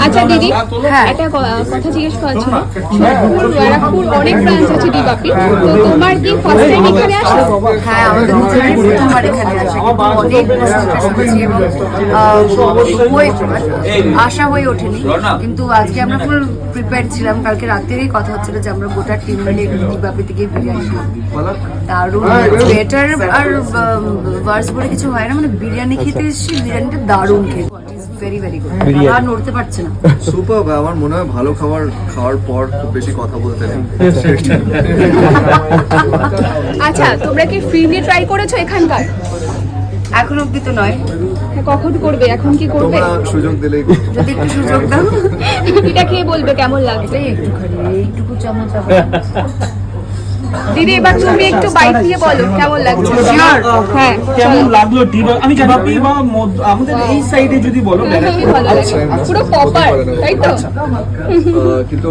আচ্ছা দিদি, একটা কথা জিজ্ঞেস করার ছিল। ব্যারাকপুর অনেক ব্রাঞ্চ আছে ডি বাপির, তো তোমার কি ফার্স্ট টাইম এখানে আসা? হ্যাঁ, আমাদের নিজেরাই প্রথমবার এখানে আসা, কিন্তু অনেক প্রশংসা শুনেছি এবং আশা হয়ে ওঠেনি। কিন্তু আজকে আমরা ফুল প্রিপেয়ার ছিলাম। কালকে রাতেরই কথা হচ্ছিল যে আমরা গোটা টিম মিলে ডি বাপি থেকে বিরিয়ানি খাবো। দারুণ বেটার আর ওয়ার্স বলে কিছু হয় না, মানে বিরিয়ানি খেতে এসেছি, বিরিয়ানিটা দারুণ খেতে, ভেরি ভেরি গুড। আর নড়তে পারছে না। সুপার। আমার মনে হয় ভালো খাওয়ার পর খুব বেশি কথা বলতে নেই। আচ্ছা, তোমরা কি ফ্রিলি ট্রাই করেছো এখানকার? এখন অব্দি তো নয়। কখন করবে? এখন কি করবে? তোমরা সুযোগ দিলেই যদি একটু সুযোগ দাও। এটা খেয়ে বলবে কেমন লাগছে। একটুখানি এইটুকু চামচ দিদি, এবার তুমি একটু বাইট দিয়ে বলো কেমন লাগছে। হ্যাঁ, কেমন লাগলো আমি জানি বা আমাদের এই সাইডে যদি বলো ভালো লাগে, পুরো প্রপার, তাই তো? কিন্তু